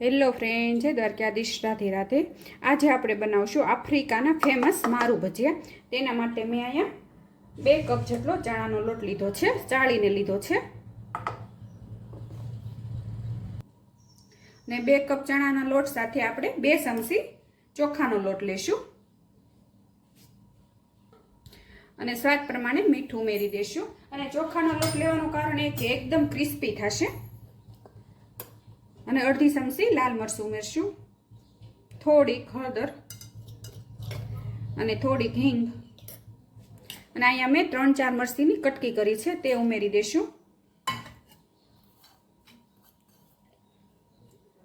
Hello friend, જય દ્વારકાધીશ, રાધે રાધે। આજે આપણે બનાવશું આફ્રિકાના ફેમસ મારું ભજીયા। તેના માટે મેં અહીંયા 2 કપ જેટલો ચણાનો લોટ લીધો છે, ચાળીને લીધો છે, ને 2 કપ ચણાના લોટ સાથે આપણે 2 ચમચી ચોખાનો લોટ લેશું અને સ્વાદ પ્રમાણે મીઠું ઉમેરી દેશું। અને ચોખાનો લોટ લેવાનું કારણ એ કે એકદમ ક્રિસ્પી થશે। અને અડધી ચમચી લાલ મરચું ઉમેરશું, થોડીક હળદર અને થોડીક હિંગ, અને અહીંયા મેં 3-4 મરચીની કટકી કરી છે તે ઉમેરી દેશું,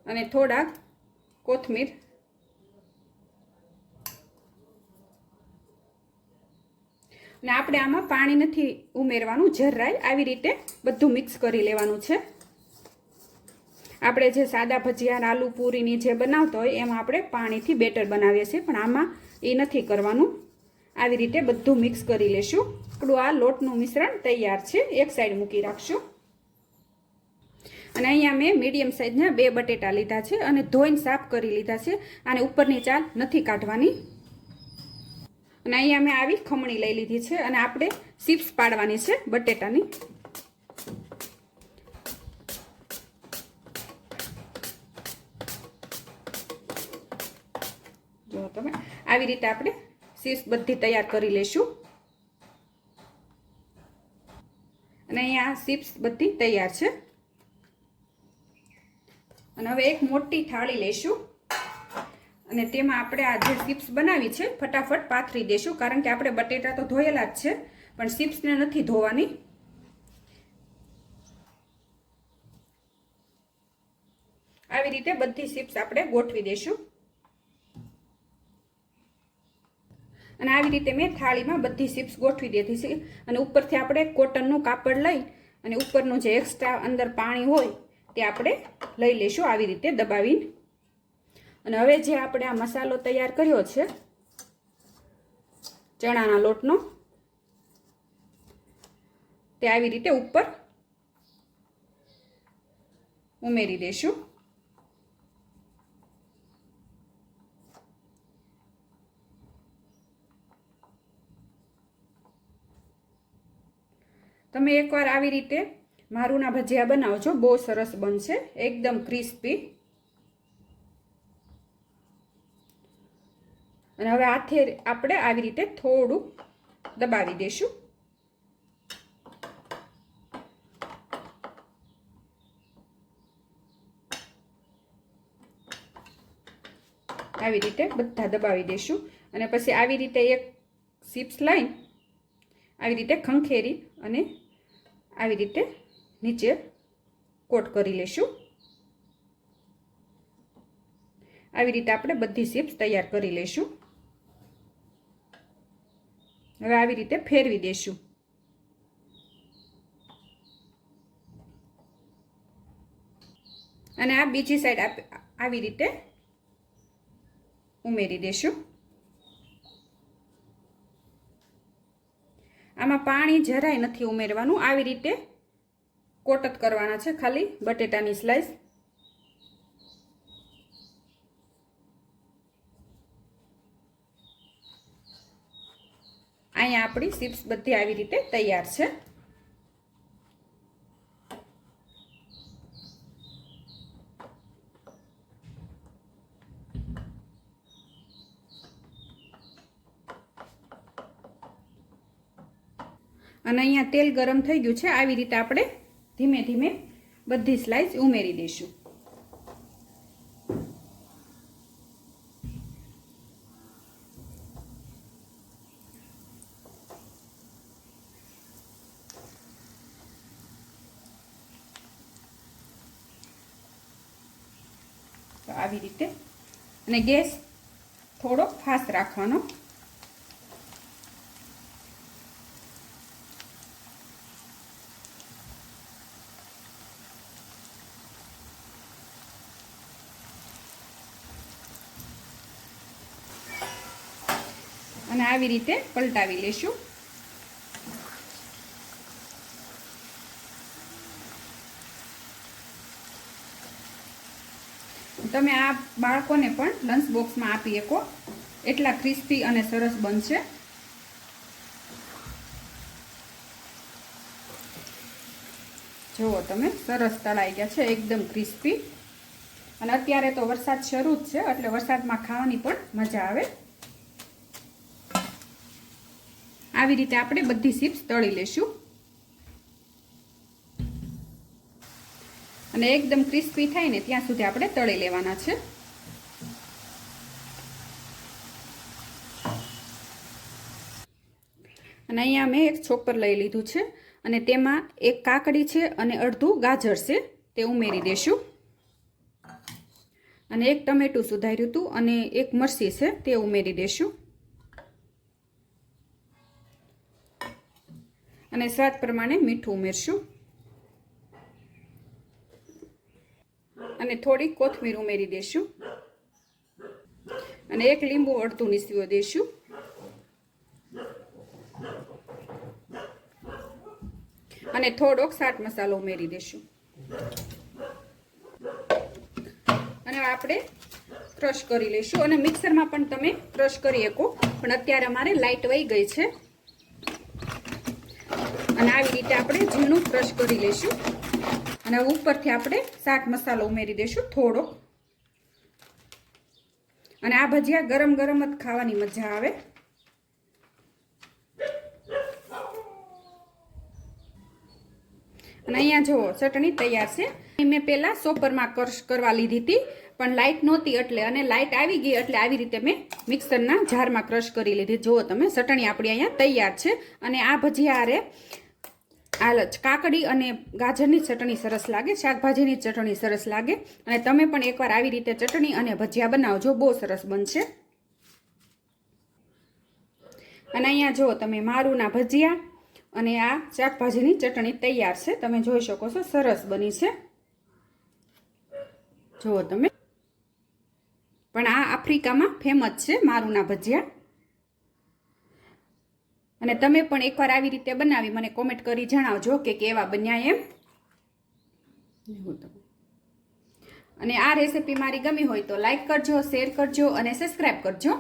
અને થોડાક કોથમીર, અને આપણે આમાં પાણી નથી ઉમેરવાનું, જરાય આવી રીતે બધું મિક્સ કરી લેવાનું છે। આપણે જે સાદા ભજીયા આલુ પૂરીની જે બનાવતા હોય એમાં આપણે પાણીથી બેટર બનાવીએ છીએ, પણ આમાં એ નથી કરવાનું। આવી રીતે બધું મિક્સ કરી લેશું। આપણું આ લોટનું મિશ્રણ તૈયાર છે, એક સાઈડ મૂકી રાખશું। અને અહીંયા મેં મીડિયમ સાઈઝના 2 બટેટા લીધા છે અને ધોઈને સાફ કરી લીધા છે। આને ઉપરની ચાલ નથી કાઢવાની। અને અહીંયા મેં આવી ખમણી લઈ લીધી છે અને આપણે ચિપ્સ પાડવાની છે બટેટાની। જો તમે આવી રીતે આપણે ચિપ્સ બધી તૈયાર કરી લેશું। અને અહીંયા ચિપ્સ બધી તૈયાર છે। અને હવે એક મોટી થાળી લેશું અને તેમાં આપણે આ જે ચિપ્સ બનાવી છે ફટાફટ પાથરી દેશું, કારણ કે આપણે બટેટા તો ધોયેલા જ છે, પણ ચિપ્સને નથી ધોવાની। આવી રીતે બધી ચિપ્સ આપણે ગોઠવી દેશું। અને આવી રીતે મેં થાળીમાં બધી ચિપ્સ ગોઠવી દીધી છે। અને ઉપરથી આપણે કોટનનું કાપડ લઈ અને ઉપરનું જે એક્સ્ટ્રા અંદર પાણી હોય તે આપણે લઈ લેશું આવી રીતે દબાવીને। અને હવે જે આપણે આ મસાલો તૈયાર કર્યો છે ચણાના લોટનો, તે આવી રીતે ઉપર ઉમેરી દેશું। તમે એકવાર આવી રીતે મારુંના ભજીયા બનાવજો, બહુ સરસ બનશે, એકદમ ક્રિસ્પી। અને હવે હાથે આપણે આવી રીતે થોડું દબાવી દેશું। આવી રીતે બધા દબાવી દેશું। અને પછી આવી રીતે એક ચિપ્સ લઈ આવી રીતે ખંખેરી અને આવી રીતે નીચે કોટ કરી લેશું। આવી રીતે આપણે બધી ચિપ્સ તૈયાર કરી લેશું। હવે આવી રીતે ફેરવી દેશું। અને આ બીજી સાઈડ આવી રીતે ઉમેરી દેશું। આમાં પાણી જરાય નથી ઉમેરવાનું, આવી રીતે કોટ જ કરવાના છે ખાલી બટેટાની સ્લાઈસ। અહીંયા આપણી ચિપ્સ બધી આવી રીતે તૈયાર છે। અને અહીંયા તેલ ગરમ થઈ ગયું છે, આવી રીતે આપણે ધીમે ધીમે બધી સ્લાઈસ ઉમેરી દઈશું। તો આવી રીતે, અને ગેસ થોડો ફાસ્ટ રાખવાનો। અને આવી રીતે પલટાવી લેશું। તમે આ બાળકોને પણ લંચ બોક્સમાં આપી શકો, એટલા ક્રિસ્પી અને સરસ બનશે. જુઓ તમે, સરસ તળાઈ ગયા છે, એકદમ ક્રિસ્પી. અને અત્યારે તો વરસાદ શરૂ જ છે, એટલે વરસાદમાં ખાવાની પણ મજા આવે. આવી રીતે આપણે બધી ચિપ્સ તળી લેશું અને એકદમ ક્રિસ્પી થાય ને ત્યાં સુધી આપણે તળી લેવાના છે. અને અહીંયા મેં એક ચોપર લઈ લીધું છે અને તેમાં એક કાકડી છે અને અડધું ગાજર છે, તે ઉમેરી દેશું. અને એક ટમેટું સુધાર્યું હતું અને એક મરચી છે, તે ઉમેરી દેશું. અને સ્વાદ પ્રમાણે મીઠું ઉમેરશું અને થોડી કોથમીર ઉમેરી દેશું અને એક લીંબુ અડધું નીચવી દેશું. અને થોડોક ચાટ મસાલો ઉમેરી દેશું. અને આપણે ક્રશ કરી લઈશું. અને મિક્સરમાં પણ તમે ક્રશ કરી શકો, પણ અત્યારે અમારે લાઈટ વહી ગઈ છે. અને આવી રીતે આપણે ઝીણું ક્રશ કરી લઈશું. અને ઉપરથી આપણે ચાટ મસાલો ઉમેરી દઈશું થોડો. અને આ ભજીયા ગરમ ગરમ જ ખાવાની મજા આવે. અને અહીંયા જુઓ, ચટણી તૈયાર છે. મેં પહેલાં ચોપરમાં ક્રશ કરવા લીધી હતી, પણ લાઇટ નહોતી એટલે, અને લાઇટ આવી ગઈ એટલે આવી રીતે મેં મિક્સરના જારમાં ક્રશ કરી લીધી. જુઓ તમે, ચટણી આપણી અહીંયા તૈયાર છે. અને આ ભજીયા કાકડી અને ગાજરની ચટણી સરસ લાગે, શાકભાજીની ચટણી સરસ લાગે. અને તમે પણ એકવાર આવી રીતે ચટણી અને ભજીયા બનાવજો, બહુ સરસ બનશે. અને અહીંયા જુઓ તમે, મારુંના ભજીયા અને આ શાકભાજીની ચટણી તૈયાર છે. તમે જોઈ શકો છો, સરસ બની છે. જુઓ તમે, પણ આ આફ્રિકામાં ફેમસ છે મારુંના ભજીયા. અને તમે પણ એકવાર આવી રીતે બનાવી મને કોમેન્ટ કરી જણાવજો કે કેવા બન્યા એમ. અને આ રેસીપી મારી ગમી હોય તો લાઈક કરજો, શેર કરજો અને સબસ્ક્રાઈબ કરજો.